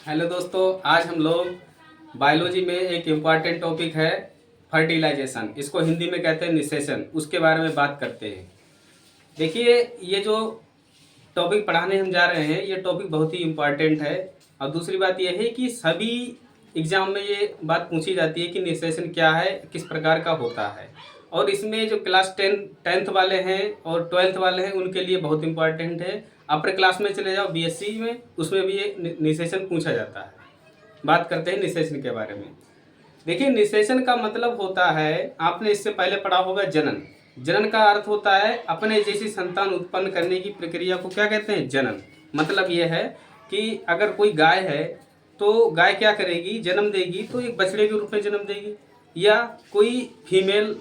Hello दोस्तों, आज हम लोग बायोलॉजी में एक इम्पॉर्टेंट टॉपिक है फर्टिलाइजेशन। इसको हिंदी में कहते हैं निषेचन। उसके बारे में बात करते हैं। देखिए, ये जो टॉपिक पढ़ाने हम जा रहे हैं ये टॉपिक बहुत ही इम्पॉर्टेंट है। और दूसरी बात यह है कि सभी एग्जाम में ये बात पूछी जाती है कि निषेचन क्या है, किस प्रकार का होता है। और इसमें जो क्लास टेंथ वाले हैं और ट्वेल्थ वाले हैं उनके लिए बहुत इम्पॉर्टेंट है। अपर क्लास में चले जाओ बीएससी में, उसमें भी ये निषेचन पूछा जाता है। बात करते हैं निषेचन के बारे में। देखिए, निषेचन का मतलब होता है, आपने इससे पहले पढ़ा होगा जनन। जनन का अर्थ होता है अपने जैसी संतान उत्पन्न करने की प्रक्रिया को क्या कहते हैं, जनन। मतलब यह है कि अगर कोई गाय है तो गाय क्या करेगी, जन्म देगी तो एक बछड़े के रूप में जन्म देगी, या कोई फीमेल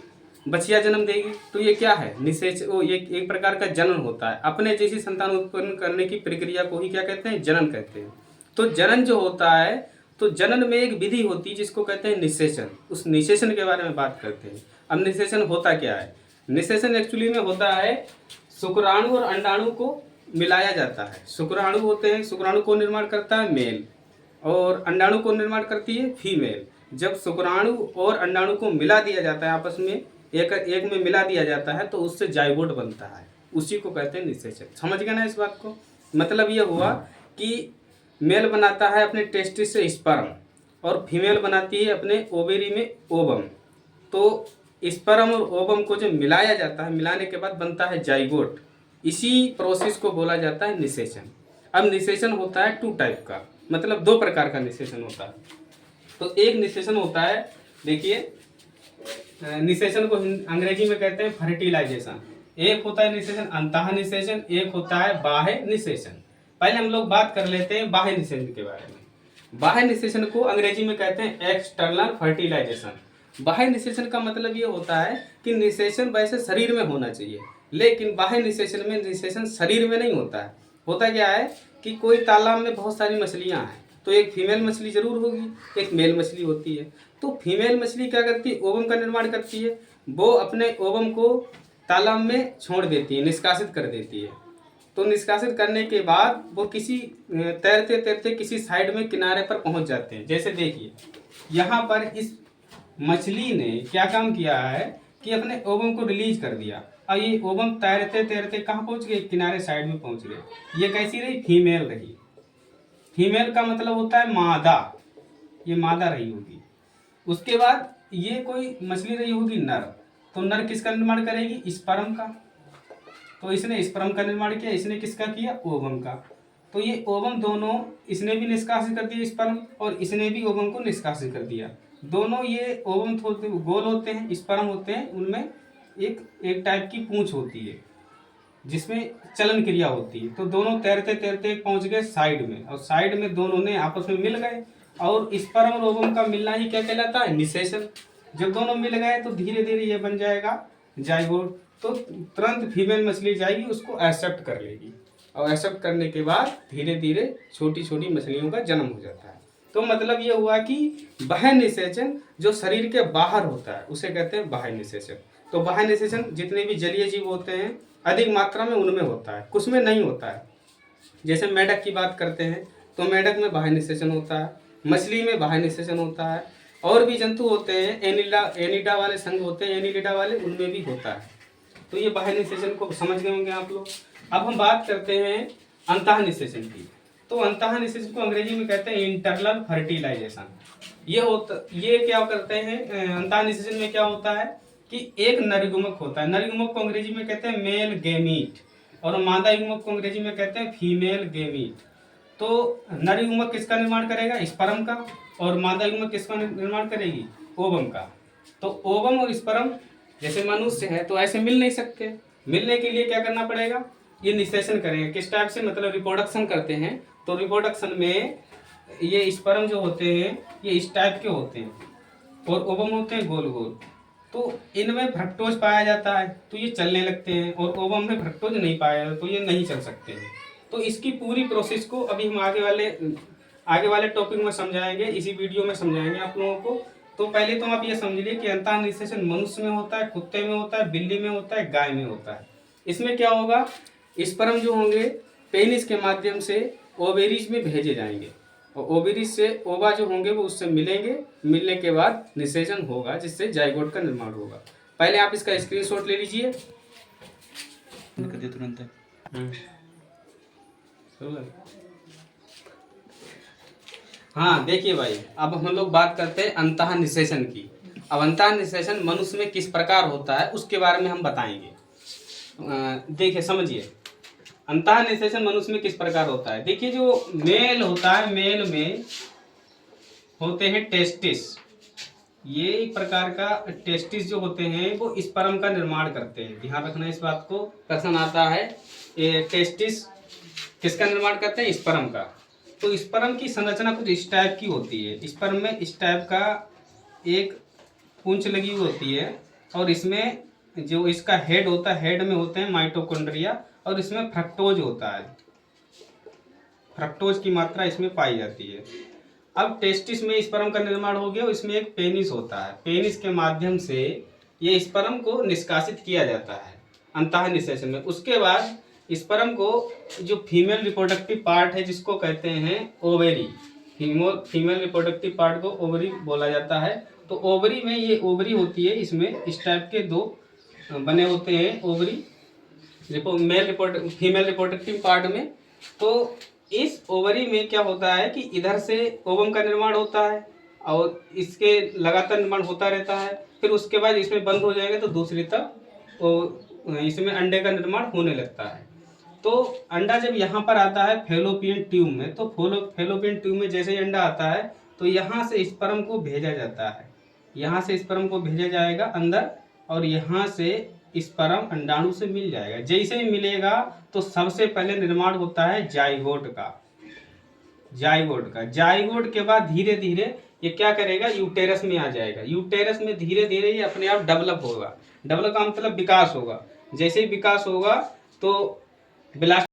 बछिया जन्म देगी। तो ये क्या है, निषेच वो ये एक प्रकार का जनन होता है। अपने जैसी संतान उत्पन्न करने की प्रक्रिया को ही क्या कहते हैं, जनन कहते हैं। तो जनन जो होता है, तो जनन में एक विधि होती है जिसको कहते हैं निषेचन। उस निषेचन के बारे में बात करते हैं। अब निषेचन होता क्या है? निषेचन एक्चुअली में होता है शुक्राणु और अंडाणु को मिलाया जाता है। शुक्राणु होते हैं, शुक्राणु को निर्माण करता है मेल और अंडाणु को निर्माण करती है फीमेल। जब शुक्राणु और अंडाणु को मिला दिया जाता है, आपस में एक एक में मिला दिया जाता है, तो उससे जाइगोट बनता है। उसी को कहते हैं निषेचन। समझ गए ना इस बात को? मतलब ये हुआ कि मेल बनाता है अपने टेस्टिस से स्पर्म और फीमेल बनाती है अपने ओवेरी में ओवम। तो स्पर्म और ओवम को जब मिलाया जाता है, मिलाने के बाद बनता है जाइगोट। इसी प्रोसेस को बोला जाता है निषेचन। अब निषेचन होता है टू टाइप का, मतलब दो प्रकार का निषेचन होता है। तो एक निषेचन होता है, देखिए, निषेचन को अंग्रेजी में कहते हैं फर्टिलाइजेशन। एक होता है निषेचन अंतः निषेचन, एक होता है बाह्य निषेचन। पहले हम लोग बात कर लेते हैं बाह्य निषेचन के बारे में। बाह्य निषेचन को अंग्रेजी में कहते हैं एक्सटर्नल फर्टिलाइजेशन। बाह्य निषेचन का मतलब ये होता है कि निषेचन वैसे शरीर में होना चाहिए, लेकिन बाह्य निषेचन में निषेचन शरीर में नहीं होता है। होता क्या है कि कोई तालाब में बहुत सारी मछलियां हैं, तो एक फीमेल मछली जरूर होगी, एक मेल मछली होती है। तो फीमेल मछली क्या करती है, ओवम का निर्माण करती है। वो अपने ओवम को तालाब में छोड़ देती है, निष्कासित कर देती है। तो निष्कासित करने के बाद वो किसी तैरते तैरते किसी साइड में किनारे पर पहुंच जाते हैं। जैसे देखिए, यहाँ पर इस मछली ने क्या काम किया है कि अपने ओवम को रिलीज कर दिया, और ये ओवम तैरते तैरते कहाँ पहुंच गए, किनारे साइड में पहुंच गए। ये कैसी रही, फीमेल रही। फीमेल का मतलब होता है मादा, ये मादा रही होगी। उसके बाद ये कोई मछली रही होगी नर, तो नर किसका निर्माण करेगी, स्पर्म का। तो इसने स्पर्म का निर्माण किया, इसने किसका किया, ओवम का। तो ये ओवम दोनों, इसने भी निष्कासित कर दिया स्पर्म और इसने भी ओवम को निष्कासित कर दिया। दोनों ये ओवम थोड़े गोल होते हैं, स्पर्म होते हैं, उनमें एक एक टाइप की पूंछ होती है जिसमें चलन क्रिया होती है। तो दोनों तैरते तैरते पहुंच गए साइड में, और साइड में दोनों ने आपस में मिल गए। और स्पर्म और ओवम का मिलना ही क्या कहलाता है, निषेचन। जब दोनों मिल गए तो धीरे धीरे ये बन जाएगा जाइगोट। तो तुरंत फीमेल मछली जाएगी, उसको एक्सेप्ट कर लेगी, और एक्सेप्ट करने के बाद धीरे धीरे छोटी छोटी मछलियों का जन्म हो जाता है। तो मतलब ये हुआ कि बाह्य निषेचन जो शरीर के बाहर होता है उसे कहते हैं बाह्य निषेचन। तो बाह्य निषेचन जितने भी जलीय जीव होते हैं अधिक मात्रा में उनमें होता है, कुछ में नहीं होता है। जैसे मेढक की बात करते हैं तो मेढक में बाह्य निषेचन होता है, मछली में बाह्य निषेचन होता है, और भी जंतु होते हैं, एनिडा वाले संघ होते हैं, एनिलिडा वाले, उनमें भी होता है। तो ये बाह्य निषेचन को समझ गए होंगे आप लोग। अब हम बात करते हैं अंतः निषेचन की। तो अंतः निषेचन को अंग्रेजी में कहते हैं इंटरनल फर्टिलाइजेशन। ये क्या करते हैं, अंतः निषेचन में क्या होता है कि एक नरयुग्मक होता है। नरयुग्मक को अंग्रेजी में कहते हैं मेल गेमीट, और मादा युग्मक को अंग्रेजी में कहते हैं फीमेल गेमीट। तो नरयुग्मक किसका निर्माण करेगा, स्पर्म का, और मादा युग्मक किसका निर्माण करेगी, ओवम का। तो ओवम और स्पर्म जैसे मनुष्य है तो ऐसे मिल नहीं सकते। मिलने के लिए क्या करना पड़ेगा, ये निषेचन करेंगे। किस टाइप से, मतलब रिप्रोडक्शन करते हैं। तो रिप्रोडक्शन में ये स्पर्म जो होते हैं ये इस टाइप के होते हैं, और ओवम होते हैं गोल गोल। तो इनमें फ्रक्टोज पाया जाता है तो ये चलने लगते हैं, और ओवम में फ्रक्टोज नहीं पाया जाता तो ये नहीं चल सकते हैं। तो इसकी पूरी प्रोसेस को अभी हम आगे वाले टॉपिक में समझाएंगे, इसी वीडियो में समझाएंगे आप लोगों को। तो पहले तो आप ये समझ लीजिए कि अंतः निषेचन मनुष्य में होता है, कुत्ते में होता है, बिल्ली में होता है, गाय में होता है। इसमें क्या होगा, स्पर्म जो होंगे पेनिस के माध्यम से ओवेरीज में भेजे जाएंगे, और ओवरी से ओवा जो होंगे वो उससे मिलेंगे, मिलने के बाद निषेचन होगा जिससे जाइगोट का निर्माण होगा। पहले आप इसका स्क्रीनशॉट ले लीजिए। तुरंत है। हाँ देखिए भाई, अब हम लोग बात करते हैं अंतः निषेचन की। अब अंतः निषेचन मनुष्य में किस प्रकार होता है उसके बारे में हम बताएंगे। देखिए समझिए, अंतः निषेचन मनुष्य में किस प्रकार होता है। देखिए जो मेल होता है, मेल में होते हैं टेस्टिस। ये एक प्रकार का टेस्टिस जो होते हैं वो स्पर्म का निर्माण करते हैं। ध्यान रखना इस बात को, प्रश्न आता है ये टेस्टिस किसका निर्माण करते हैं, स्पर्म का। तो स्पर्म की संरचना कुछ इस टाइप की होती है। स्पर्म में इस टाइप का एक पूंछ लगी हुई होती है और इसमें जो इसका हेड होता है, हेड में होते हैं माइटोकॉन्ड्रिया और इसमें फ्रक्टोज होता है। फ्रक्टोज की मात्रा इसमें पाई जाती है। अब टेस्टिस में स्पर्म का निर्माण हो गया, इसमें एक पेनिस होता है। पेनिस के माध्यम से ये स्पर्म को निष्कासित किया जाता है अंतः निषेचन में। उसके बाद स्पर्म को जो फीमेल रिप्रोडक्टिव पार्ट है जिसको कहते हैं ओवेरी, फीमेल रिप्रोडक्टिव पार्ट को ओवरी बोला जाता है। तो ओवरी में ये ओवरी होती है, इसमें इस टाइप के दो बने होते हैं ओवरी फीमेल रिप्रोडक्टिव पार्ट में। तो इस ओवरी में क्या होता है कि इधर से ओवम का निर्माण होता है और इसके लगातार निर्माण होता रहता है। फिर उसके बाद इसमें बंद हो जाएगा तो दूसरी तरफ इसमें अंडे का निर्माण होने लगता है। तो अंडा जब यहाँ पर आता है फैलोपियन ट्यूब में, तो फैलोपियन ट्यूब में जैसे ही अंडा आता है तो यहाँ से स्पर्म को भेजा जाता है। यहाँ से स्पर्म को भेजा जाएगा अंदर और यहाँ से स्पर्म अंडाणु से मिल जाएगा। जैसे ही मिलेगा तो सबसे पहले निर्माण होता है जाइगोट का। जाइगोट के बाद धीरे धीरे ये क्या करेगा, यूटेरस में आ जाएगा। यूटेरस में धीरे धीरे ये अपने आप डेवलप होगा। डेवलप का मतलब विकास होगा। जैसे ही विकास होगा तो ब्लास्ट